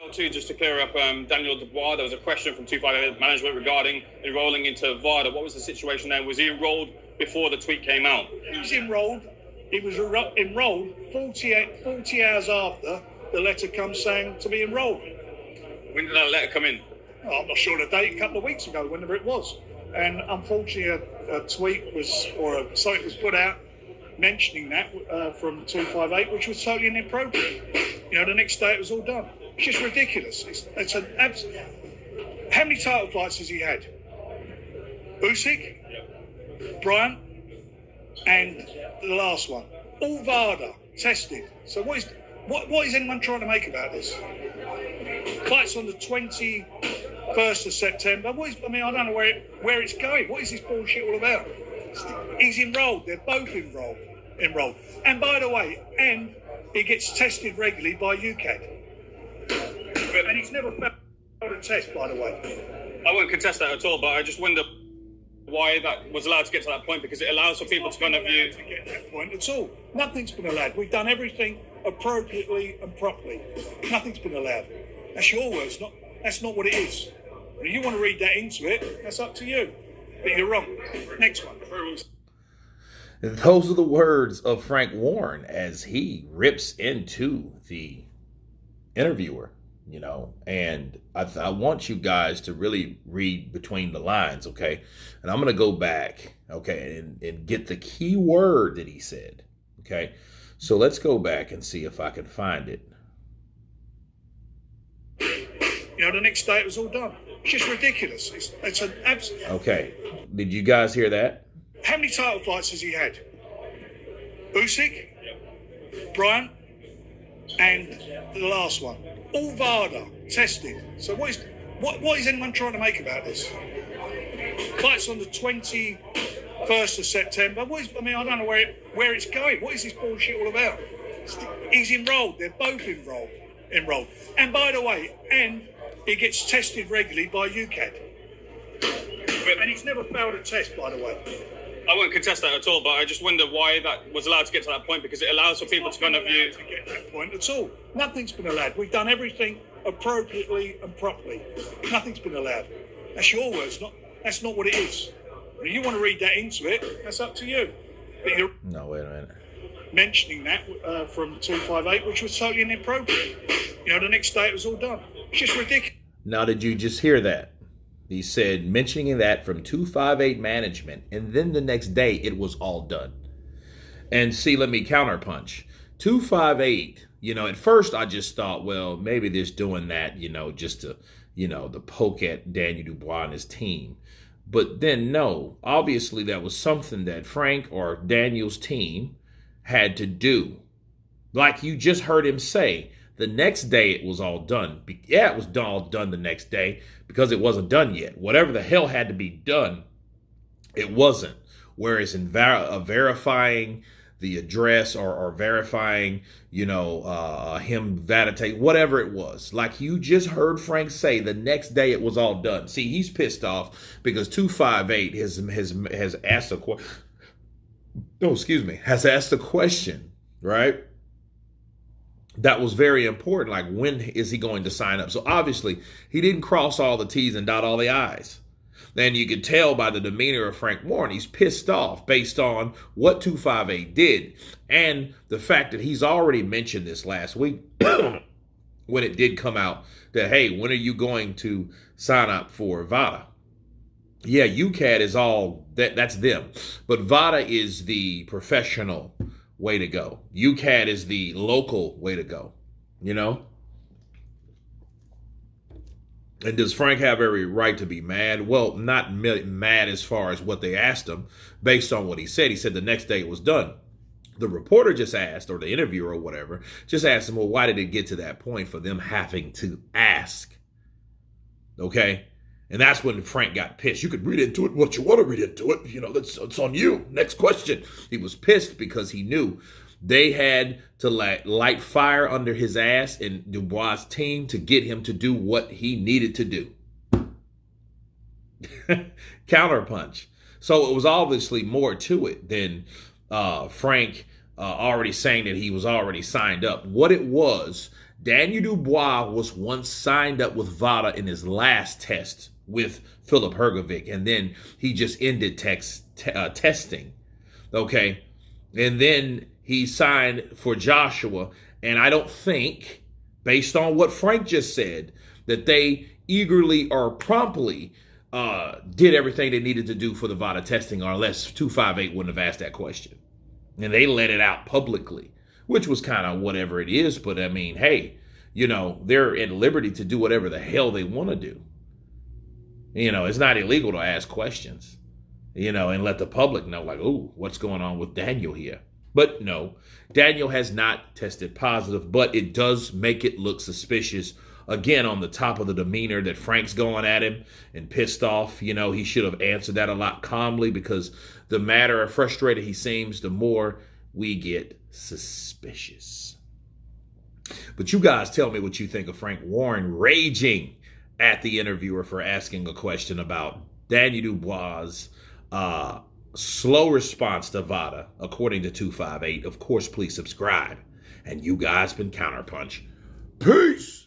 Too, just to clear up, Daniel Dubois, there was a question from 258 management regarding enrolling into Vada. What was the situation then? Was he enrolled before the tweet came out? He was enrolled. He was enrolled 40 hours after the letter comes saying to be enrolled. When did that letter come in? I'm not sure the date, a couple of weeks ago, whenever it was. And unfortunately, a tweet was, or something was put out mentioning that from 258, which was totally inappropriate. You know, the next day it was all done. It's just ridiculous. It's an absolute. How many title fights has he had? Usyk, Bryant, and the last one. All Vada, Testing. So what is anyone trying to make about this? Fights on the 21st of September. I don't know where it's going. What is this bullshit all about? He's enrolled. They're both enrolled. And by the way, he gets tested regularly by UCAD. And he's never failed a test, by the way. I won't contest that at all, but I just wonder why that was allowed to get to that point, because it allows for people to kind of view... To get to that point at all. Nothing's been allowed. We've done everything appropriately and properly. Nothing's been allowed. That's your words, that's not what it is. If you want to read that into it, that's up to you. But you're wrong. Next one. Those are the words of Frank Warren as he rips into the interviewer, you know, and I want you guys to really read between the lines, okay? And I'm going to go back, okay, and get the key word that he said, okay? So let's go back and see if I can find it. You know, the next day it was all done. It's just ridiculous. It's an absolute... Okay, did you guys hear that? How many title fights has he had? Usyk, Bryant, and the last one. All Vada, Testing. So what is anyone trying to make about this? Fights on the 21st of September. I don't know where it's going. What is this bullshit all about? He's enrolled. They're both enrolled. And by the way, he gets tested regularly by UCAD. And he's never failed a test, by the way. I won't contest that at all, but I just wonder why that was allowed to get to that point, because it allows for people to kind of view... To get to that point at all. Nothing's been allowed. We've done everything appropriately and properly. Nothing's been allowed. That's your words, that's not what it is. If you want to read that into it, that's up to you. But you're... No, wait a minute. Mentioning that from 258, which was totally inappropriate. You know, the next day it was all done. It's just ridiculous. Now, did you just hear that? He said, mentioning that from 258 management, and then the next day it was all done. And see, let me counterpunch. 258, you know, at first I just thought, well, maybe they're doing that, you know, just to, you know, to poke at Daniel Dubois and his team. But then, no, obviously that was something that Frank or Daniel's team had to do. Like you just heard him say, the next day it was all done. Yeah, it was all done the next day because it wasn't done yet. Whatever the hell had to be done, it wasn't. Whereas in verifying the address or verifying, you know, him validate, whatever it was. Like you just heard Frank say, the next day it was all done. See, he's pissed off because 258 has asked a question. Oh, excuse me, has asked a question, right? That was very important. Like, when is he going to sign up? So obviously he didn't cross all the T's and dot all the I's. Then you could tell by the demeanor of Frank Warren, he's pissed off based on what 258 did. And the fact that he's already mentioned this last week when it did come out that, hey, when are you going to sign up for Vada? Yeah, UCAD is all, that's them. But Vada is the professional way to go. UCAD is the local way to go, you know? And does Frank have every right to be mad? Well, not mad as far as what they asked him, based on what he said. He said the next day it was done. The reporter just asked, or the interviewer or whatever, just asked him, well, why did it get to that point for them having to ask? Okay? And that's when Frank got pissed. You could read into it what you want to read into it. You know, it's on you. Next question. He was pissed because he knew they had to light fire under his ass and Dubois' team to get him to do what he needed to do. Counterpunch. So it was obviously more to it than Frank already saying that he was already signed up. What it was, Daniel Dubois was once signed up with Vada in his last test with Philip Hergovic, and then he just ended testing. Okay. And then he signed for Joshua. And I don't think, based on what Frank just said, that they eagerly or promptly did everything they needed to do for the Vada testing, or unless 258 wouldn't have asked that question. And they let it out publicly, which was kind of whatever it is. But I mean, hey, you know, they're at liberty to do whatever the hell they want to do. You know, it's not illegal to ask questions, you know, and let the public know, like, oh, what's going on with Daniel here? But no, Daniel has not tested positive, but it does make it look suspicious. Again, on the top of the demeanor that Frank's going at him and pissed off, you know, he should have answered that a lot calmly, because the madder frustrated he seems, the more we get suspicious. But you guys tell me what you think of Frank Warren raging at the interviewer for asking a question about Daniel Dubois' slow response to Vada, according to 258. Of course, please subscribe. And you guys been Counterpunch. Peace!